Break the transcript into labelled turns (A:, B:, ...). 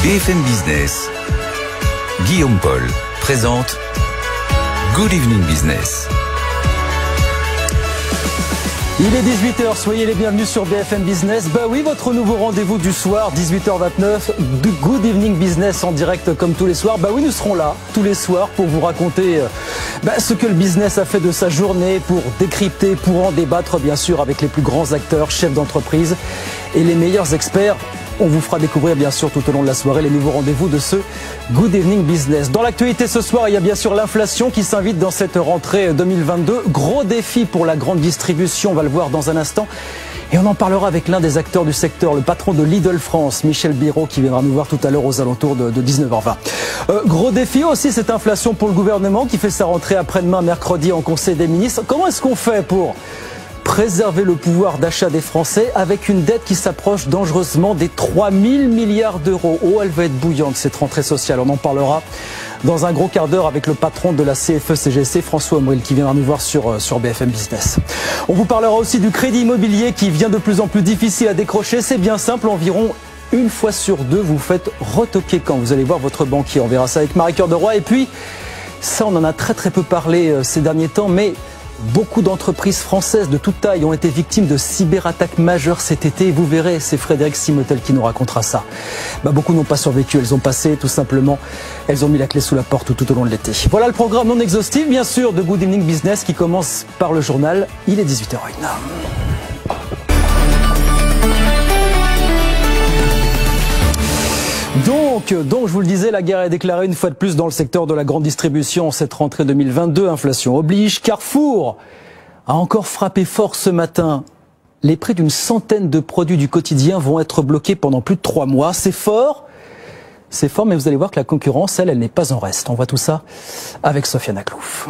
A: BFM Business, Guillaume Paul présente Good Evening Business.
B: Il est 18h, soyez les bienvenus sur BFM Business. Bah oui, votre nouveau rendez-vous du soir, 18h29, de Good Evening Business en direct comme tous les soirs. Bah oui, nous serons là tous les soirs pour vous raconter ce que le business a fait de sa journée, pour décrypter, pour en débattre bien sûr avec les plus grands acteurs, chefs d'entreprise et les meilleurs experts. On vous fera découvrir bien sûr tout au long de la soirée les nouveaux rendez-vous de ce Good Evening Business. Dans l'actualité ce soir, il y a bien sûr l'inflation qui s'invite dans cette rentrée 2022. Gros défi pour la grande distribution, on va le voir dans un instant. Et on en parlera avec l'un des acteurs du secteur, le patron de Lidl France, Michel Biraud, qui viendra nous voir tout à l'heure aux alentours de 19h20. Gros défi aussi, cette inflation pour le gouvernement qui fait sa rentrée après-demain, mercredi, en Conseil des ministres. Comment est-ce qu'on fait pour préserver le pouvoir d'achat des Français avec une dette qui s'approche dangereusement des 3 000 milliards d'euros. Oh, elle va être bouillante cette rentrée sociale. On en parlera dans un gros quart d'heure avec le patron de la CFE-CGC, François Omril, qui viendra nous voir sur BFM Business. On vous parlera aussi du crédit immobilier qui devient de plus en plus difficile à décrocher. C'est bien simple, environ une fois sur deux, vous faites retoquer quand vous allez voir votre banquier. On verra ça avec Marie-Cœur de Roy. Et puis, ça, on en a très peu parlé ces derniers temps, mais beaucoup d'entreprises françaises de toute taille ont été victimes de cyberattaques majeures cet été. Et vous verrez, c'est Frédéric Simotel qui nous racontera ça. Beaucoup n'ont pas survécu, elles ont passé tout simplement, elles ont mis la clé sous la porte tout au long de l'été. Voilà le programme non exhaustif, bien sûr, de Good Evening Business qui commence par le journal. Il est 18h01. Donc, je vous le disais, la guerre est déclarée une fois de plus dans le secteur de la grande distribution en cette rentrée 2022. Inflation oblige. Carrefour a encore frappé fort ce matin. Les prix d'une centaine de produits du quotidien vont être bloqués pendant plus de 3 mois. C'est fort, mais vous allez voir que la concurrence, elle n'est pas en reste. On voit tout ça avec Sofiane Aklouf.